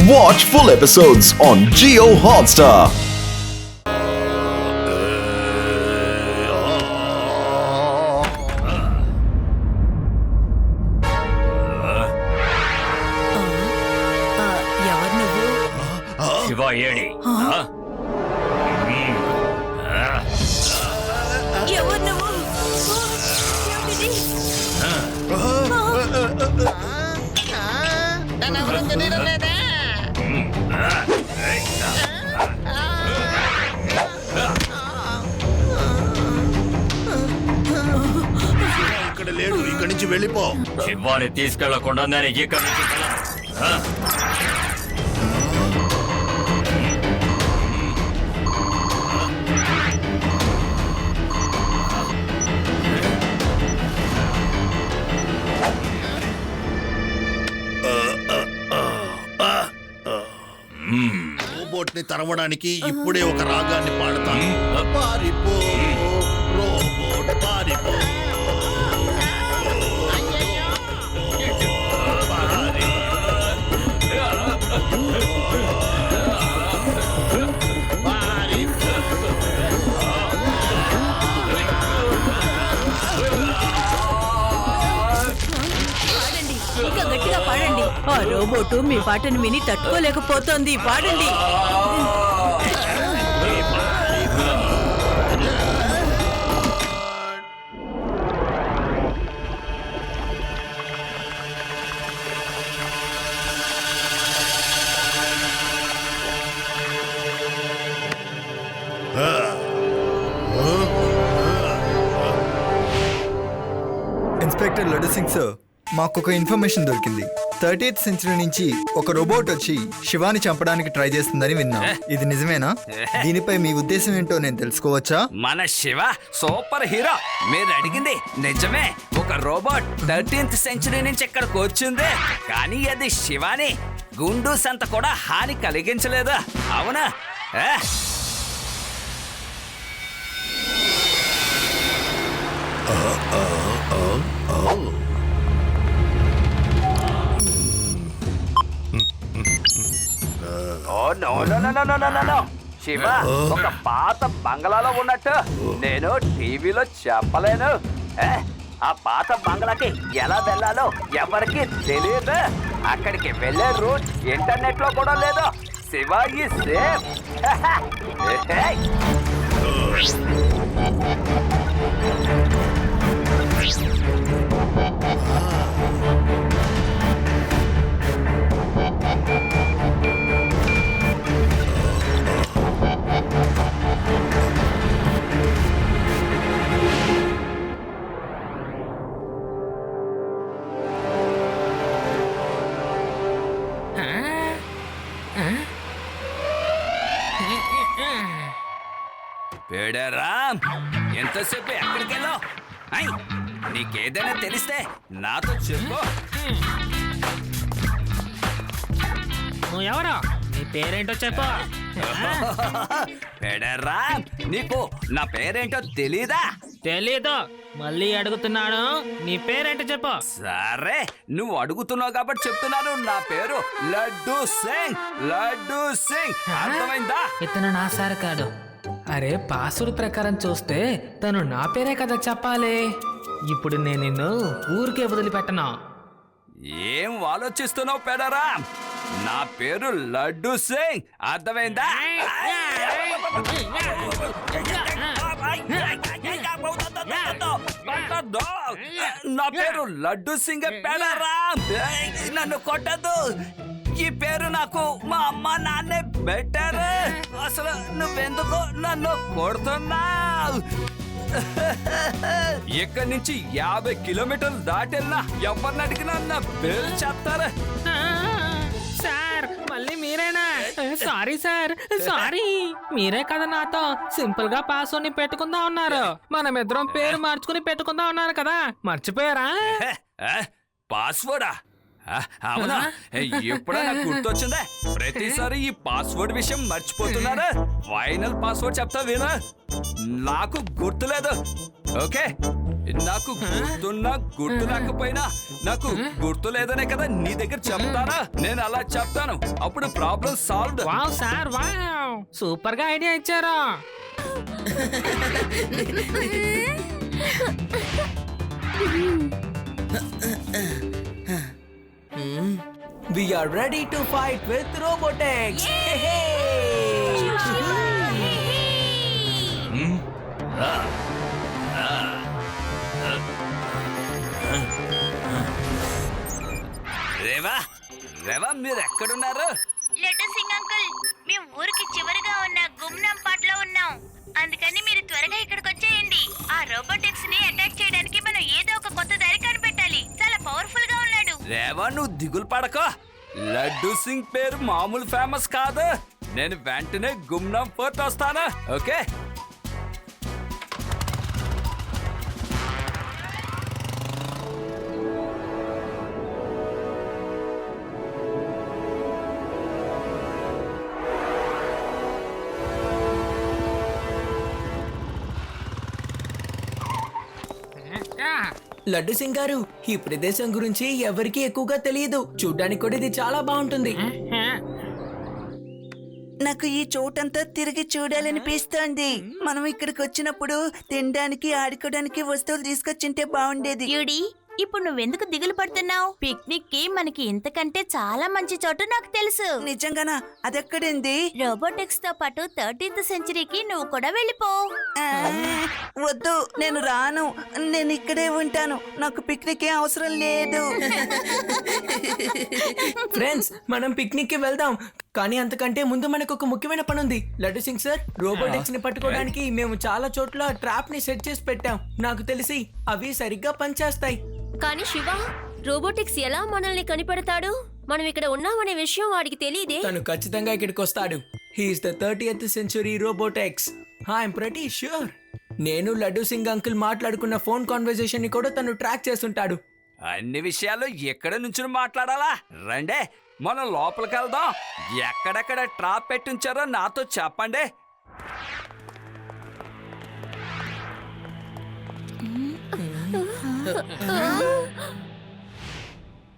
Watch full episodes on Jio Hotstar. ఎవరు నువ్వు? Shiva AD ఎవరు నువ్వు? ఏమిటిది? నన్నెవరూ తెలియడం లేదా? ఇక్కడ లేడు, ఇక్కడి నుంచి వెళ్ళిపో. శివాని తీసుకెళ్లకుండా నేను ఇక్కడి నుంచి రోబోట్ ని తరవడానికి ఇప్పుడే ఒక రాగాన్ని పాడతాను. పారిపో రోబోట్ పారిపో. పాడండి, ఇంకా గట్టిగా పాడండి. ఆ రోబోటు మీ పాటను విని తట్టుకోలేకపోతోంది. పాడండి. ఇన్స్పెక్టర్ లడ్డు సింగ్ సార్, మాకు ఒక ఇన్ఫర్మేషన్ దొరికింది. 30th సెంచరీ నుంచి ఒక రోబోట్ వచ్చి శివాని చంపడానికి ట్రై చేస్తుందని విన్నాం. ఇది నిజమేనా? దీనిపై మీ ఉద్దేశం ఏంటో నేను తెలుసుకోవచ్చా? మన శివ సూపర్ హీరో. మీరు అడిగింది నిజమే. ఒక రోబోట్ 13th సెంచరీ నుంచి ఇక్కడికి వచ్చింది, కానీ అది శివాని గుండు సంత కూడా హాని కలిగించలేదు. అవునా? శివ ఒక పాత బంగ్లాలో ఉన్నట్టు నేను టీవీలో చెప్పలేను. ఆ పాత బంగ్లాకి ఎలా వెళ్ళాలో ఎవరికి తెలియదు. అక్కడికి వెళ్ళే రూట్ ఇంటర్నెట్ లో కూడా లేదు. శివ ఈ సేఫ్. పేడరామ్, ఎంతసేపు ఎక్కడికి వెళ్ళావు? నీకేదైనా తెలిస్తే నాతో చెప్పు. నువ్వు ఎవరో? నీ పేరేంటో చెప్పు. పేడరామ్, నీకు నా పేరేంటో తెలీదా? తెలీదు. మళ్ళీ అడుగుతున్నాను, నీ పేరేంటో చెప్పు. సరే, నువ్వు అడుగుతున్నావు కాబట్టి చెప్తున్నాను. నా పేరు లడ్డు సింగ్. లడ్డు సింగ్, అర్థమైందా? ఇతను నా సార్ కాదు. అరే, పాస్వర్డ్ ప్రకారం చూస్తే తను నా పేరే కదా చెప్పాలి. ఇప్పుడు నేను నిన్ను ఊరికే వదిలిపెట్టను. ఏం ఆలోచిస్తున్నావు పేడరామ్? నా పేరు లడ్డు సింగ్, అర్థమైందా? నా పేరు లడ్డు సింగ్ పేడరామ్. నన్ను కొట్టదు. ఈ పేరు నాకు మా అమ్మ నాన్నే బెటర్. అసలు నువ్వెందుకు నన్ను కొడుతున్నావు? ఇక్కడి నుంచి 50 కిలోమీటర్లు దాటెళ్ళినా ఎవరిని అడిగినా నా పేరు చెప్తారు. సార్, మళ్ళీ మీరేనా? Sorry sir, sorry. మీరే కదా నాతో సింపుల్ గా పాస్వర్డ్ ని పెట్టుకుందా ఉన్నారు. మనమిద్దరం పేరు మార్చుకుని పెట్టుకుందా ఉన్నారు కదా, మర్చిపోయారా? పాస్వర్డా? అవునా? ఎప్పుడైనా గుర్తొచ్చిందా? ప్రతిసారి ఈ పాస్వర్డ్ విషయం మర్చిపోతున్నారా? ఫైనల్ పాస్వర్డ్ చెప్తా వినా? నాకు గుర్తులేదు. ఓకే, నాకు గుర్తున్నా గుర్తు లేకపోయినా నాకు గుర్తు లేదనే కదా నీ దగ్గర చెప్తానా? నేను అలా చెప్తాను, అప్పుడు problem solve. Wow sir wow, super గా ఐడియా ఇచ్చారు. We are ready to fight with Robotex. Reva Reva మీరు ఎక్కడున్నారు? లడ్డు సింగ్ అంకుల్, మేము ఊరికి చివరిగా ఉన్న గుమ్నం పాటలో ఉన్నాం. అందుకని మీరు త్వరగా ఇక్కడికి వచ్చేయండి. ఆ రోబోటిక్స్ ని అటాక్ చేయడానికి మనం ఏదో ఒక కొత్త దారి కనిపెట్టాలి. చాలా పవర్ఫుల్ గా ఉన్నాడు. రేవా నువ్వు దిగులు పడకో, లడ్డు సింగ్ పేరు మామూలు ఫేమస్ కాదు. నేను వెంటనే గుమ్నం ఫోర్ట్ వస్తాను. ఓకే లడ్డు సింగ్ గారు, ఈ ప్రదేశం గురించి ఎవరికీ ఎక్కువగా తెలియదు. చూడ్డానికి కూడా ఇది చాలా బాగుంటుంది. నాకు ఈ చోటంతా తిరిగి చూడాలనిపిస్తోంది. మనం ఇక్కడికి వచ్చినప్పుడు తినడానికి ఆడుకోవడానికి వస్తువులు తీసుకొచ్చింటే బాగుండేది. యూడి, ఇప్పుడు నువ్వెందుకు దిగులు పడుతున్నావు? పిక్నిక్ కి మనకి ఇంతకంటే చాలా మంచి చోటు నాకు తెలుసు. నిజంగానా? అదెక్కడింది? రోబోటిక్స్ తో పాటు 13th సెంచరీకి నువ్వు కూడా వెళ్ళిపో. ఆ, వద్దు, నేను రాను. నేను ఇక్కడే ఉంటాను. నాకు పిక్నిక్ అవసరం లేదు. ఫ్రెండ్స్, మనం పిక్నిక్ కి వెళ్దాం. కానీ అంతకంటే ముందు మనకు ఒక ముఖ్యమైన పని ఉంది. లడ్డు సింగ్ సార్, రోబోటిక్స్ ని పట్టుకోవడానికి మేము చాలా చోట్ల ట్రాప్ ని సెట్ చేసి పెట్టాం. నాకు తెలిసి అవి సరిగ్గా పనిచేస్తాయి. కానీ శివ, రోబోటిక్స్ ఎలా మనల్ని కనిపెడతాడు? మనం ఇక్కడ ఉన్నామనే విషయం వాడికి తెలియదే. తను ఖచ్చితంగా ఇక్కడికి వస్తాడు. He is the 30th century robotics. I'm pretty sure. నేను లడ్డు సింగ్ అంకుల్ మాట్లాడుకున్న ఫోన్ కాన్వర్సేషన్ ని కూడా తను ట్రాక్ చేస్తుంటాడు. అన్ని విషయాలు ఎక్కడ నుంచి మాట్లాడాలా? రండే మనం లోపలికి వెళ్దాం. ఎక్కడెక్కడ ట్రాప్ పెట్టించారో నాతో చెప్పండి.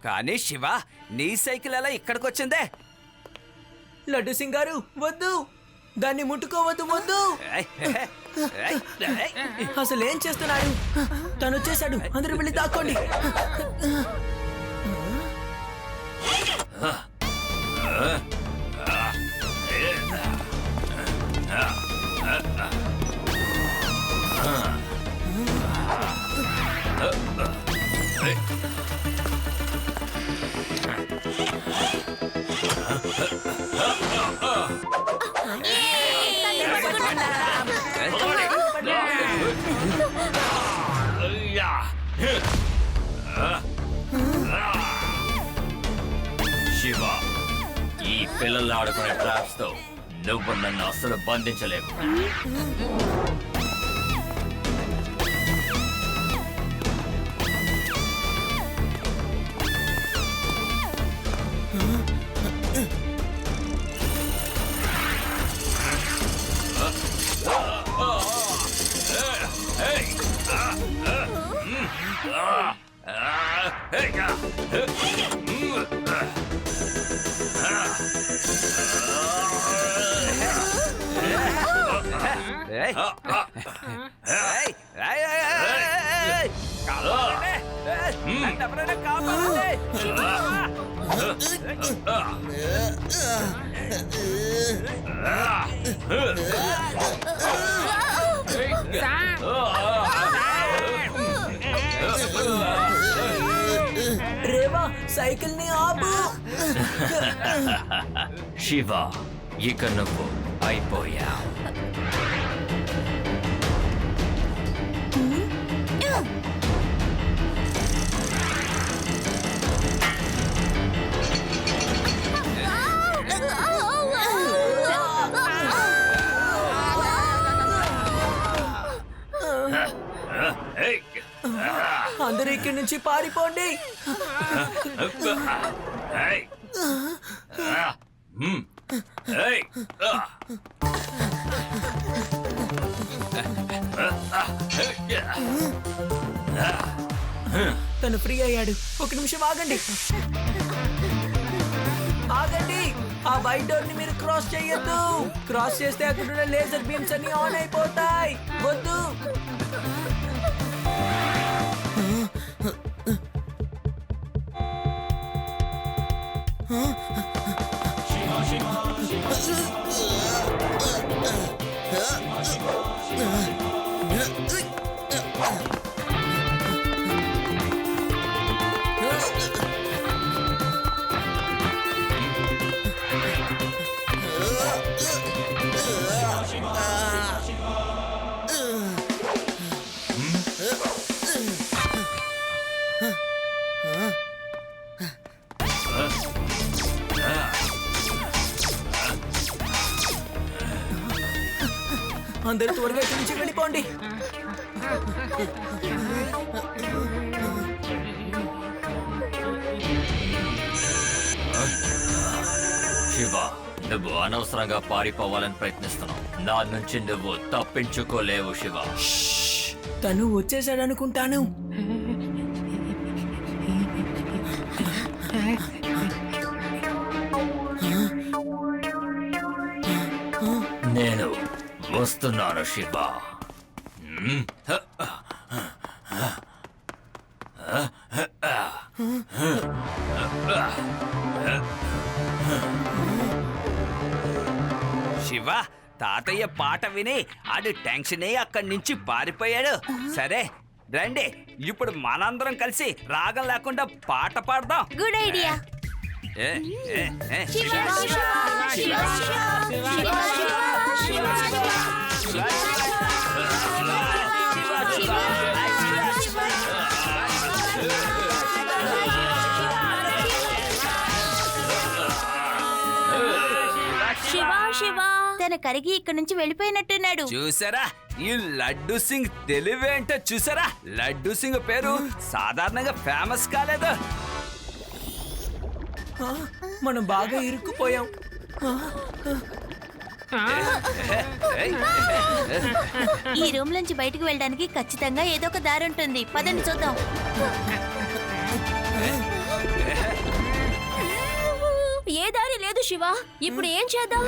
కానీ శివ, నీ సైకిల్ ఎలా ఇక్కడికి వచ్చిందే? లడ్డు సింగ్ గారు, వద్దు, దాన్ని ముట్టుకోవద్దు, వద్దు. అసలు ఏం చేస్తున్నాడు? తను వచ్చేసాడు. అందరూ వెళ్ళి దాక్కోండి. శివ, ఈ పిల్లలు ఆడుకునే ట్రాప్స్ తో నువ్వు నన్ను అసలు బంధించలేవు. రేవా, సైకిల్ ని ఆపు. శివ, ఇక నువ్వు అయిపోయావు. అందరూ ఇక్కడి నుంచి పారిపోండి. తను ఫ్రీ అయ్యాడు. ఒక నిమిషం ఆగండి. ఆగండి, ఆ వైట్ డోర్ ని మీరు క్రాస్ చేయొద్దు. క్రాస్ చేస్తే అక్కడ లేజర్ బీమ్స్ అన్ని ఆన్ అయిపోతాయి. వద్దు. అందరూ త్వరగా ఇక్కడి నుంచి వెళ్ళిపోండి. శివ, నువ్వు అనవసరంగా పారిపోవాలని ప్రయత్నిస్తున్నావు. నా నుంచి నువ్వు తప్పించుకోలేవు శివ. తను వచ్చేసాడనుకుంటాను. నేను వస్తున్నాను శివ. శివ, తాతయ్య పాట విని ఆడు టెన్షన్ అయ్యి అక్కడి నుంచి పారిపోయాడు. సరే రండి, ఇప్పుడు మనందరం కలిసి రాగం లేకుండా పాట పాడదాం. Good idea. ఏ, ఏ, ఏ. తన కరిగి ఇక్కడ నుంచి వెళ్ళిపోయినట్టున్నాడు. చూసారా ఈ లడ్డు సింగ్ తెలివేంటో చూసారా? లడ్డు సింగ్ పేరు సాధారణంగా ఫేమస్ కాలేదు. మనం బాగా ఇరుక్కుపోయాం. ఈ రూమ్ నుంచి బయటకు వెళ్ళడానికి ఖచ్చితంగా ఏదో ఒక దారి ఉంటుంది. పదండి చూద్దాం. ఏ దారి లేదు శివ. ఇప్పుడు ఏం చేద్దాం?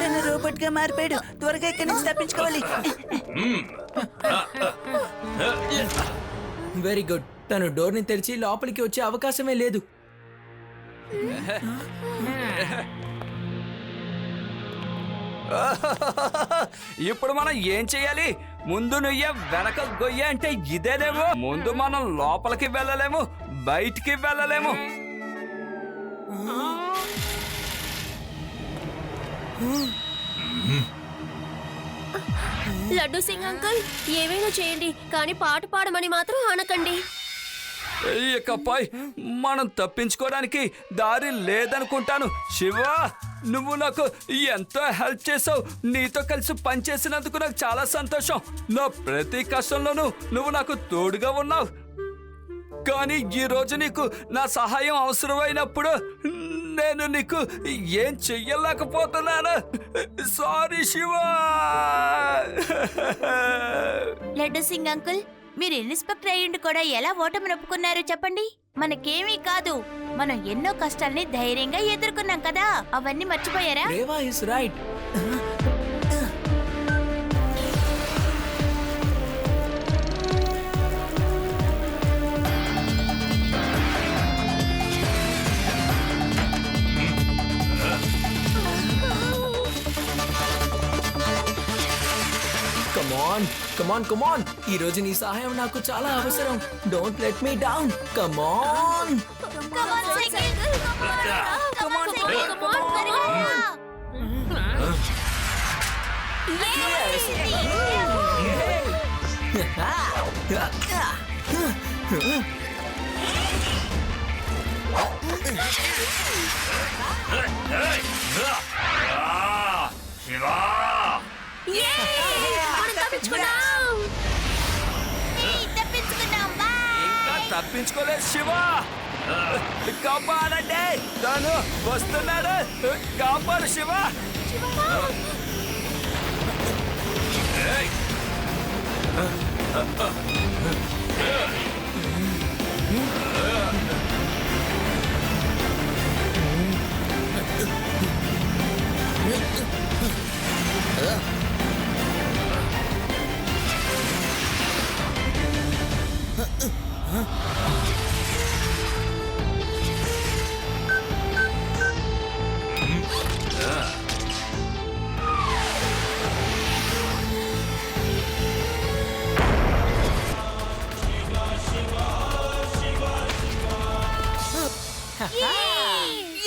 తను రోబోట్ గా మారిపోయాడు. త్వరగా ఇక్కడి నుంచి తప్పించుకోవాలి. Very good. తను డోర్ ని తెరిచి లోపలికి వచ్చే అవకాశమే లేదు. ఇప్పుడు మనం ఏం చెయ్యాలి? ముందు నుయ్య వెనక గొయ్య అంటే ఇదేనేమో. ముందు మనం లోపలికి వెళ్ళలేము, బయటికి వెళ్ళలేము. లడ్డు సింగ్ అంకుల్, ఏమైనా చేయండి, కానీ పాట పాడమని మాత్రం అనకండి. ఇకపై మనం తప్పించుకోవడానికి దారి లేదనుకుంటాను. శివ, నువ్వు నాకు ఎంతో హెల్ప్ చేసావు. నీతో కలిసి పనిచేసినందుకు నాకు చాలా సంతోషం. నా ప్రతి కష్టంలోనూ నువ్వు నాకు తోడుగా ఉన్నావు. కానీ ఈ రోజు నీకు నా సహాయం అవసరమైనప్పుడు నేను నీకు ఏం చెయ్యలేకపోతున్నాను. సారీ శివ. లడ్డు సింగ్ అంకుల్, మీరు ఇన్స్పెక్టర్ అయ్యుండి కూడా ఎలా ఓటమి ఒప్పుకున్నారు చెప్పండి. మనకేమీ కాదు, మనం ఎన్నో కష్టాల్ని ధైర్యంగా ఎదుర్కొన్నాం కదా. అవన్నీ మర్చిపోయారా? Reva is right. Come on. ఈ రోజు నీ సహాయం నాకు చాలా అవసరం. Don't let me down. Come on. ఇంకా తప్పించుకోలేదు శివ. కాపాడండి, తను వస్తున్నాడు, కాపాడు శివ.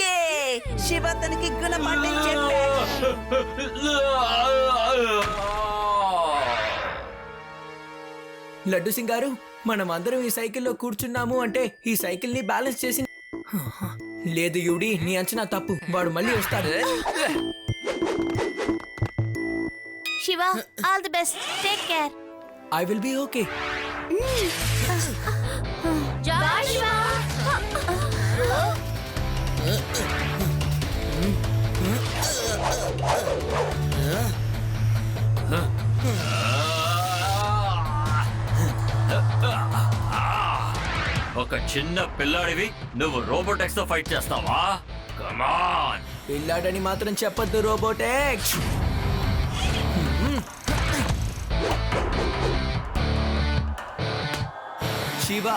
ఏ శివ తనకి గుణపాఠం చెప్పాడు. లడ్డు సింగ్ గారు, మనం అందరం ఈ సైకిల్లో కూర్చున్నాము అంటే ఈ సైకిల్ ని బ్యాలెన్స్ చేసి లేదు యూడి, నీ అంచనా తప్పు. వాడు మళ్ళీ వస్తాడు. Shiva, all the best, take care. I will be okay. Joshua, ఒక చిన్న పిల్లాడివి నువ్వు రోబోటెక్స్ తో ఫైట్ చేస్తావా? కమాన్. పిల్లాడని మాత్రం చెప్పొద్దు రోబోటెక్స్. శివ,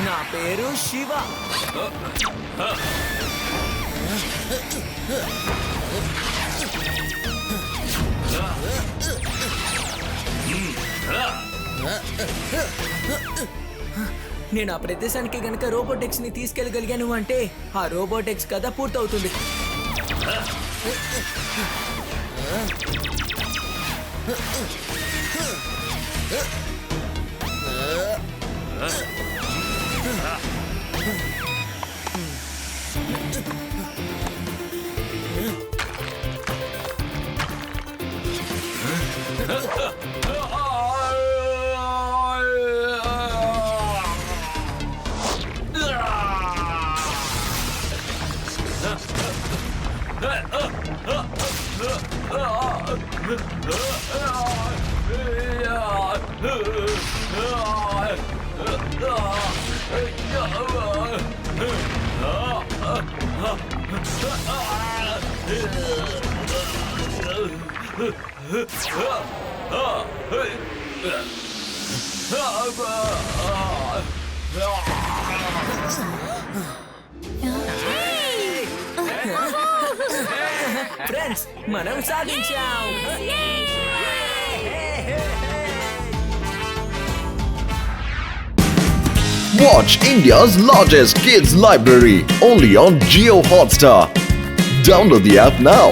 నా పేరు శివ. నేను ఆ ప్రదేశానికి గనక రోబోటెక్స్ ని తీసుకెళ్ళగలిగాను అంటే ఆ రోబోటెక్స్ కథ పూర్తవుతుంది. ఫ్రెండ్స్, మనం సాధించాం. Watch India's largest kids library only on Jio Hotstar. Download the app now.